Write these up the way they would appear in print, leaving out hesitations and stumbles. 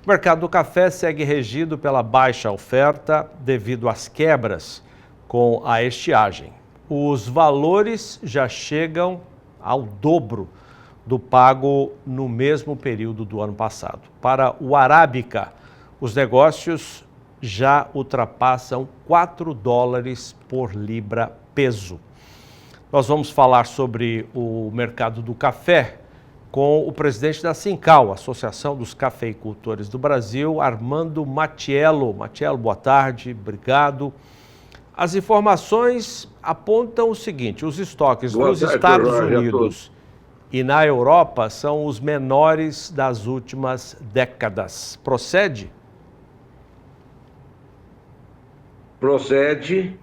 O mercado do café segue regido pela baixa oferta devido às quebras com a estiagem. Os valores já chegam ao dobro do pago no mesmo período do ano passado. Para o Arábica, os negócios já ultrapassam $4 por libra peso. Nós vamos falar sobre o mercado do café com o presidente da Sincal, Associação dos Cafeicultores do Brasil, Armando Mattiello. Mattiello, boa tarde, obrigado. As informações apontam o seguinte: os estoques nos Estados Unidos e na Europa são os menores das últimas décadas. Procede? Procede,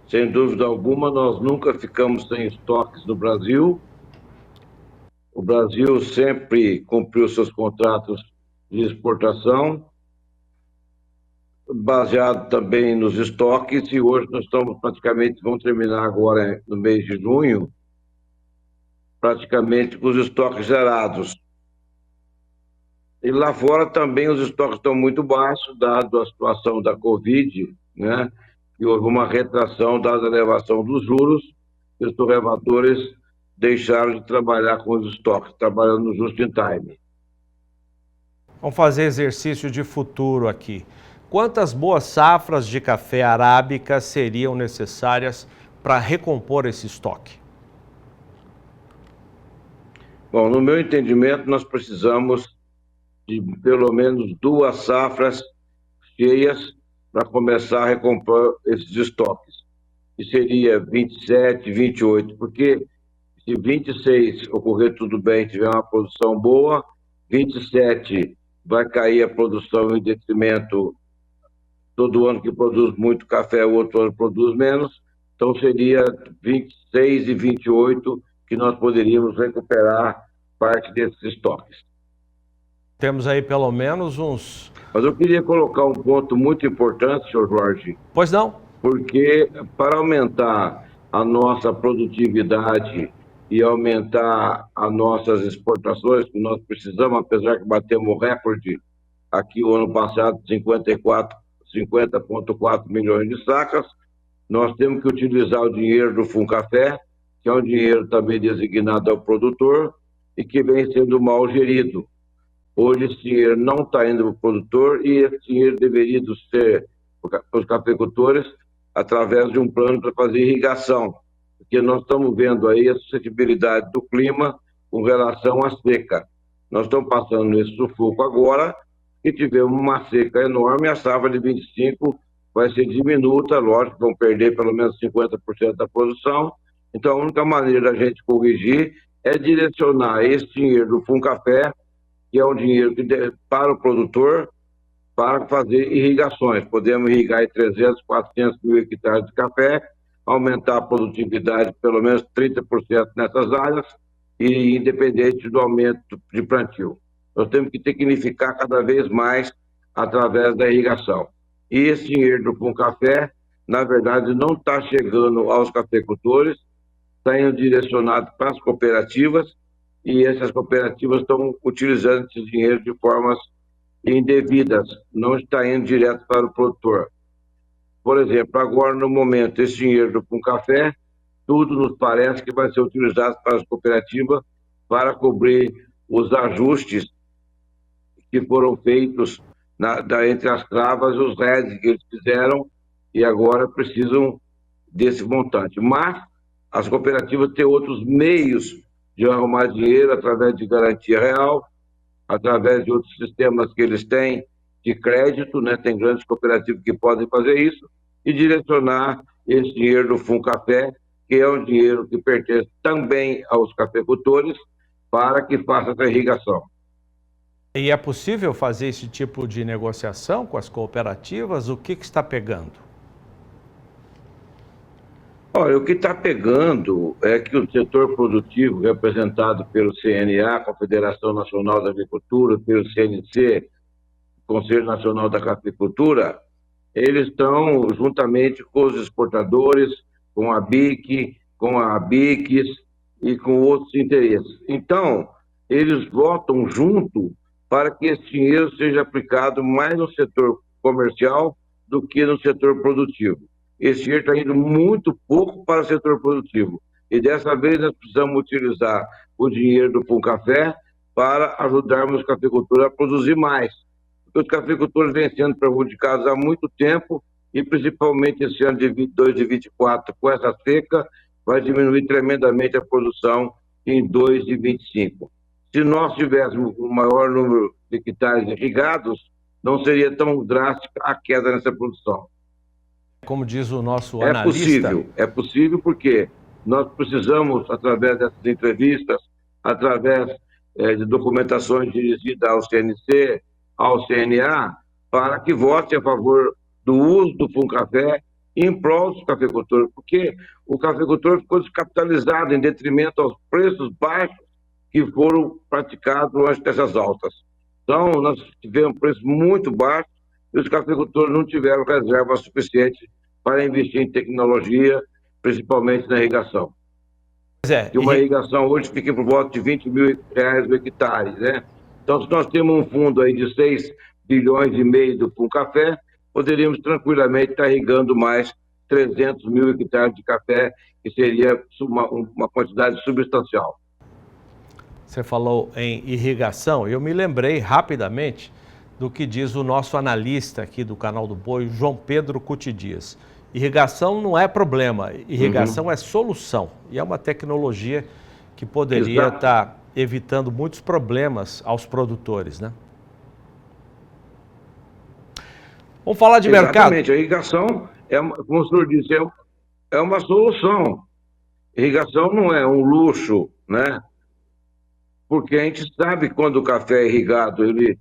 sem dúvida alguma. Nós nunca ficamos sem estoques no Brasil. O Brasil sempre cumpriu seus contratos de exportação, baseado também nos estoques, e hoje nós estamos vamos terminar agora no mês de junho, praticamente com os estoques zerados. E lá fora também os estoques estão muito baixos, dado a situação da Covid, né? E houve uma retração dada a elevação dos juros, e os torrevadores deixaram de trabalhar com os estoques, trabalhando no just in time. Vamos fazer exercício de futuro aqui. Quantas boas safras de café arábica seriam necessárias para recompor esse estoque? Bom, no meu entendimento, nós precisamos de pelo menos 2 safras cheias para começar a recompor esses estoques. Que seria 27, 28, porque se 26 ocorrer tudo bem, tiver uma produção boa, 27 vai cair a produção em detrimento. Todo ano que produz muito café, o outro ano produz menos, então seria 26 e 28 que nós poderíamos recuperar parte desses estoques. Temos aí pelo menos uns... Mas eu queria colocar um ponto muito importante, senhor Jorge. Pois não? Porque para aumentar a nossa produtividade e aumentar as nossas exportações, que nós precisamos, apesar que batemos recorde aqui o ano passado, 50,4 milhões de sacas, nós temos que utilizar o dinheiro do Funcafé, que é um dinheiro também designado ao produtor e que vem sendo mal gerido. Hoje esse dinheiro não está indo para o produtor e esse dinheiro deveria ser para os cafeicultores através de um plano para fazer irrigação, porque nós estamos vendo aí a suscetibilidade do clima com relação à seca. Nós estamos passando esse sufoco agora e tivemos uma seca enorme, a safra de 25 vai ser diminuta, lógico, vão perder pelo menos 50% da produção. Então a única maneira da gente corrigir é direcionar esse dinheiro do Funcafé, que é um dinheiro para o produtor, para fazer irrigações. Podemos irrigar em 300, 400 mil hectares de café, aumentar a produtividade pelo menos 30% nessas áreas, e independente do aumento de plantio. Nós temos que tecnificar cada vez mais através da irrigação. E esse dinheiro do Funcafé, na verdade, não está chegando aos cafeicultores, está indo direcionado para as cooperativas, e essas cooperativas estão utilizando esse dinheiro de formas indevidas, não está indo direto para o produtor. Por exemplo, agora no momento, esse dinheiro do Funcafé, tudo nos parece que vai ser utilizado para as cooperativas para cobrir os ajustes que foram feitos entre as cravas e os REDs que eles fizeram, e agora precisam desse montante. Mas as cooperativas têm outros meios de arrumar dinheiro através de garantia real, através de outros sistemas que eles têm de crédito, né? Tem grandes cooperativas que podem fazer isso, e direcionar esse dinheiro do Funcafé, que é um dinheiro que pertence também aos cafeicultores, para que faça essa irrigação. E é possível fazer esse tipo de negociação com as cooperativas? O que está pegando? Olha, o que está pegando é que o setor produtivo, representado pelo CNA, Confederação Nacional da Agricultura, pelo CNC, Conselho Nacional da Cafeicultura, eles estão juntamente com os exportadores, com a BIC, com a ABICS e com outros interesses. Então, eles votam junto para que esse dinheiro seja aplicado mais no setor comercial do que no setor produtivo. Esse dinheiro está indo muito pouco para o setor produtivo. E dessa vez nós precisamos utilizar o dinheiro do Funcafé para ajudarmos os cafeicultores a produzir mais. Porque os cafeicultores vêm sendo prejudicados há muito tempo e principalmente esse ano de 22 e 24, com essa seca, vai diminuir tremendamente a produção em 2 e 25. Se nós tivéssemos um maior número de hectares irrigados, não seria tão drástica a queda nessa produção. Como diz o nosso analista... É possível porque nós precisamos, através dessas entrevistas, através de documentações dirigidas ao CNC, ao CNA, para que vote a favor do uso do Funcafé em prol dos cafeicultores, porque o cafeicultor ficou descapitalizado em detrimento aos preços baixos que foram praticados antes dessas altas. Então, nós tivemos preços muito baixos e os cafeicultores não tiveram reserva suficiente para investir em tecnologia, principalmente na irrigação. E uma irrigação hoje fica por volta de R$20 mil o hectare, né? Então, se nós temos um fundo aí de 6,5 bilhões do Funcafé, poderíamos tranquilamente estar irrigando mais 300 mil hectares de café, que seria uma quantidade substancial. Você falou em irrigação, eu me lembrei rapidamente do que diz o nosso analista aqui do Canal do Boi, João Pedro Cuti Dias. Irrigação não é problema, irrigação é solução. E é uma tecnologia que poderia estar evitando muitos problemas aos produtores, né? Vamos falar de mercado. Exatamente, a irrigação, como o senhor disse, é uma solução. Irrigação não é um luxo, né? Porque a gente sabe que quando o café é irrigado, ele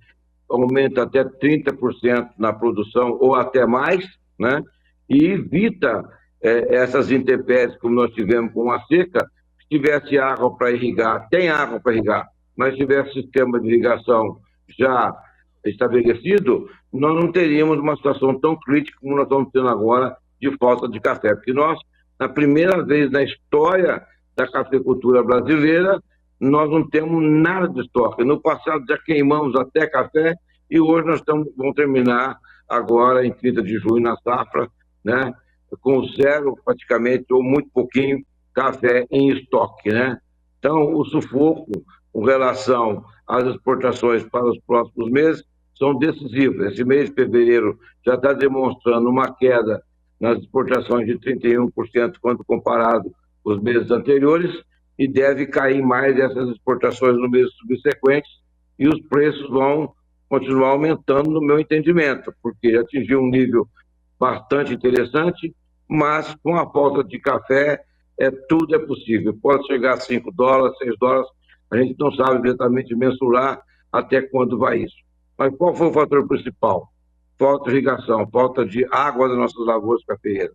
aumenta até 30% na produção ou até mais, né? E evita essas intempéries, como nós tivemos com a seca. Se tivesse água para irrigar, tem água para irrigar, mas se tivesse sistema de irrigação já estabelecido, nós não teríamos uma situação tão crítica como nós estamos tendo agora de falta de café, porque nós, na primeira vez na história da cafeicultura brasileira, nós não temos nada de estoque. No passado já queimamos até café e hoje nós vamos terminar agora em 30 de junho na safra, né, com zero praticamente ou muito pouquinho café em estoque, né? Então o sufoco com relação às exportações para os próximos meses são decisivos. Esse mês de fevereiro já está demonstrando uma queda nas exportações de 31% quando comparado com os meses anteriores, e deve cair mais essas exportações no mês subsequente, e os preços vão continuar aumentando, no meu entendimento, porque atingiu um nível bastante interessante, mas com a falta de café, tudo é possível. Pode chegar a $5, $6, a gente não sabe exatamente mensurar até quando vai isso. Mas qual foi o fator principal? Falta de irrigação, falta de água das nossas lavouras cafeeiras.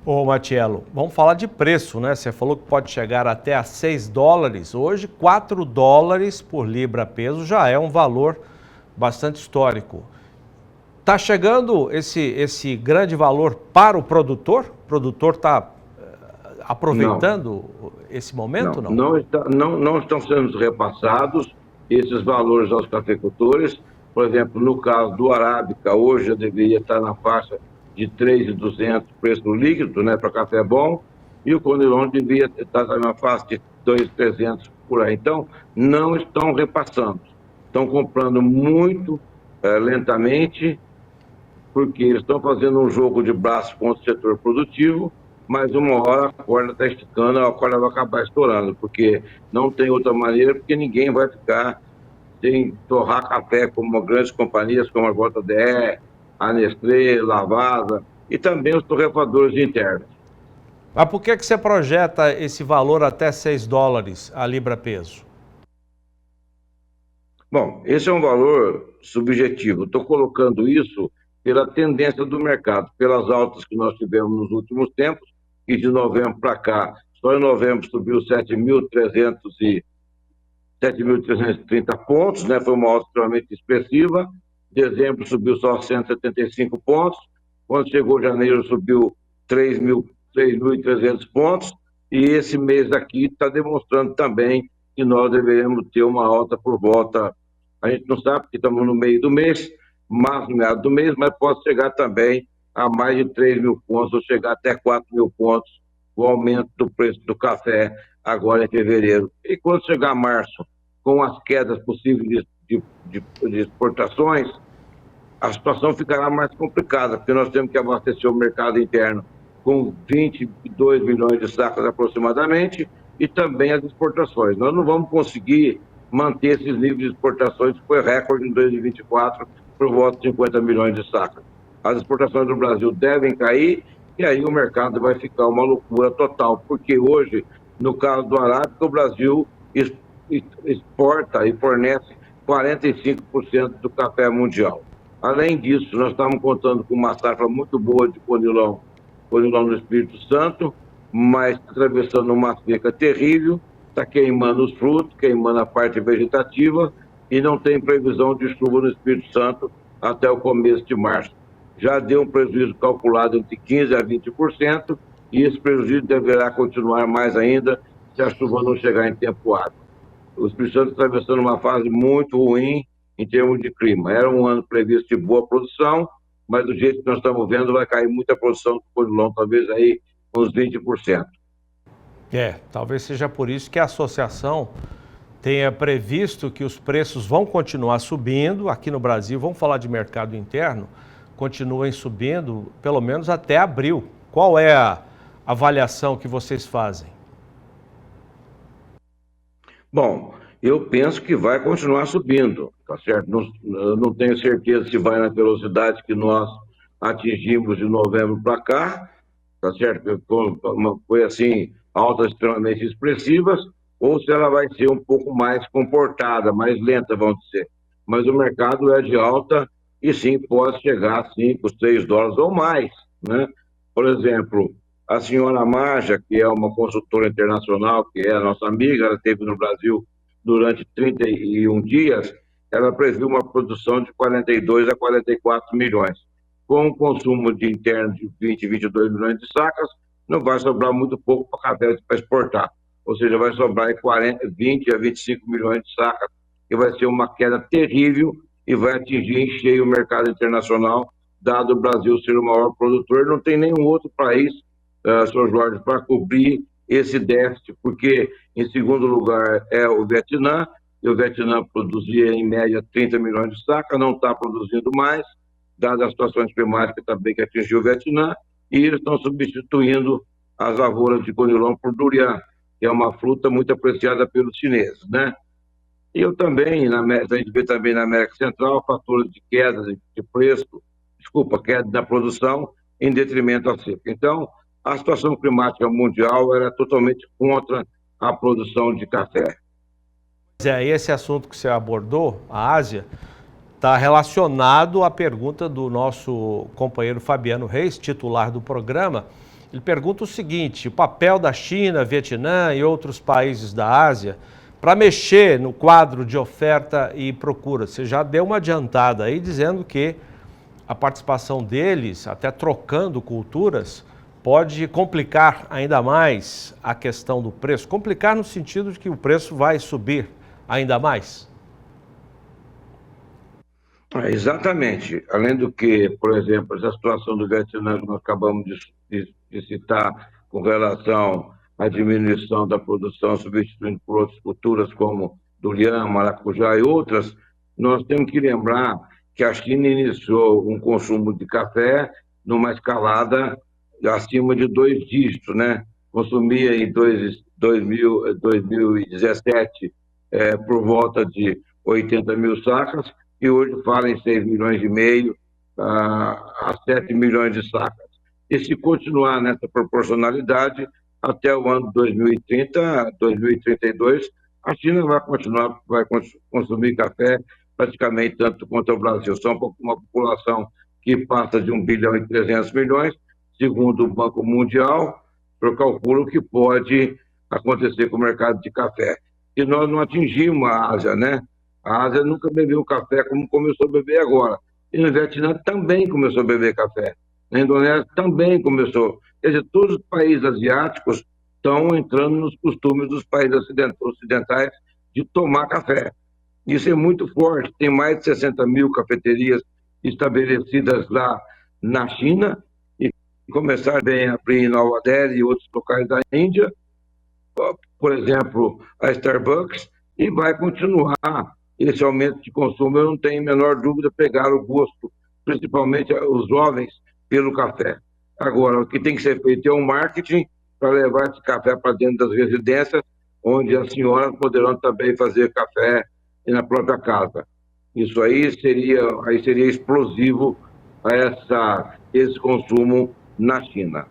Ô Matiello, vamos falar de preço, né? Você falou que pode chegar até a $6. Hoje, $4 por libra-peso já é um valor bastante histórico. Está chegando esse grande valor para o produtor? O produtor está aproveitando esse momento? Não estão sendo repassados esses valores aos cafeicultores. Por exemplo, no caso do Arábica, hoje já deveria estar na faixa de 3.200 preço líquido, né, para café bom, e o Conilon devia estar na faixa de 2.300 por aí. Então, não estão repassando. Estão comprando muito lentamente, porque eles estão fazendo um jogo de braço contra o setor produtivo, mas uma hora a corda está esticando, a corda vai acabar estourando, porque não tem outra maneira, porque ninguém vai ficar sem torrar café como grandes companhias como a JDE, a Nestlé, Lavazza e também os torrefadores internos. Mas por que você projeta esse valor até $6 a libra-peso? Bom, esse é um valor subjetivo. Estou colocando isso pela tendência do mercado, pelas altas que nós tivemos nos últimos tempos, e de novembro para cá, só em novembro subiu 7.330 pontos, né? Foi uma alta extremamente expressiva. Dezembro subiu só 175 pontos. Quando chegou janeiro, subiu 3.300 pontos. E esse mês aqui está demonstrando também que nós deveremos ter uma alta por volta A gente não sabe porque estamos no meio do mês, março, meado do mês, mas pode chegar também a mais de 3 mil pontos, ou chegar até 4 mil pontos, o aumento do preço do café agora em fevereiro. E quando chegar março, com as quedas possíveis de exportações, a situação ficará mais complicada, porque nós temos que abastecer o mercado interno com 22 milhões de sacas aproximadamente, e também as exportações. Nós não vamos conseguir manter esses níveis de exportações, que foi recorde em 2024, por volta de 50 milhões de sacas. As exportações do Brasil devem cair, e aí o mercado vai ficar uma loucura total, porque hoje, no caso do Arábica, o Brasil exporta e fornece 45% do café mundial. Além disso, nós estamos contando com uma safra muito boa de conilon no Espírito Santo, mas atravessando uma seca terrível, está queimando os frutos, queimando a parte vegetativa, e não tem previsão de chuva no Espírito Santo até o começo de março. Já deu um prejuízo calculado entre 15% a 20%, e esse prejuízo deverá continuar mais ainda se a chuva não chegar em tempo hábil. O Espírito Santo está atravessando uma fase muito ruim em termos de clima. Era um ano previsto de boa produção, mas do jeito que nós estamos vendo, vai cair muita produção do conilon, talvez aí uns 20%. Talvez seja por isso que a associação tenha previsto que os preços vão continuar subindo aqui no Brasil. Vamos falar de mercado interno, continuem subindo pelo menos até abril. Qual é a avaliação que vocês fazem? Bom, eu penso que vai continuar subindo, tá certo? Não tenho certeza se vai na velocidade que nós atingimos de novembro para cá, tá certo? Foi assim, altas extremamente expressivas, ou se ela vai ser um pouco mais comportada, mais lenta, vamos dizer. Mas o mercado é de alta e sim pode chegar a 5, 6 dólares ou mais, né? Por exemplo, a senhora Marja, que é uma consultora internacional, que é a nossa amiga, ela esteve no Brasil durante 31 dias, ela previu uma produção de 42 a 44 milhões. Com um consumo de interno de 20, 22 milhões de sacas, não vai sobrar muito pouco para café para exportar. Ou seja, vai sobrar 20 a 25 milhões de sacas, que vai ser uma queda terrível e vai atingir em cheio o mercado internacional, dado o Brasil ser o maior produtor. Não tem nenhum outro país, Sr. Jorge, para cobrir esse déficit, porque em segundo lugar é o Vietnã, e o Vietnã produzia em média 30 milhões de sacas, não está produzindo mais, dadas as situações climáticas também que atingiu o Vietnã, e eles estão substituindo as lavouras de conilon por durian, que é uma fruta muito apreciada pelos chineses, né? E eu também, a gente vê também na América Central, fatores de queda de preço, queda da produção, em detrimento à seca. Então, a situação climática mundial era totalmente contra a produção de café. Esse assunto que você abordou, a Ásia, está relacionado à pergunta do nosso companheiro Fabiano Reis, titular do programa. Ele pergunta o seguinte: o papel da China, Vietnã e outros países da Ásia para mexer no quadro de oferta e procura. Você já deu uma adiantada aí dizendo que a participação deles, até trocando culturas, pode complicar ainda mais a questão do preço. Complicar no sentido de que o preço vai subir ainda mais. Exatamente. Além do que, por exemplo, essa situação do Vietnã que nós acabamos de citar com relação à diminuição da produção, substituindo por outras culturas como durian, maracujá e outras, nós temos que lembrar que a China iniciou um consumo de café numa escalada acima de 2 dígitos, né? Consumia em 2017 por volta de 80 mil sacas, e hoje fala em 6 milhões e meio a 7 milhões de sacas. E se continuar nessa proporcionalidade, até o ano 2030, 2032, a China vai consumir café praticamente tanto quanto o Brasil. São uma população que passa de 1 bilhão e 300 milhões, segundo o Banco Mundial, eu calculo que pode acontecer com o mercado de café. E nós não atingimos a Ásia, né? A Ásia nunca bebeu café como começou a beber agora. E no Vietnã também começou a beber café. Na Indonésia também começou. Quer dizer, todos os países asiáticos estão entrando nos costumes dos países ocidentais de tomar café. Isso é muito forte. Tem mais de 60 mil cafeterias estabelecidas lá na China e começaram a abrir em Nova Delhi e outros locais da Índia, por exemplo, a Starbucks, e vai continuar esse aumento de consumo. Eu não tenho a menor dúvida pegar o gosto, principalmente os jovens, pelo café. Agora, o que tem que ser feito é um marketing para levar esse café para dentro das residências, onde as senhoras poderão também fazer café na própria casa. Isso aí seria explosivo a esse consumo na China.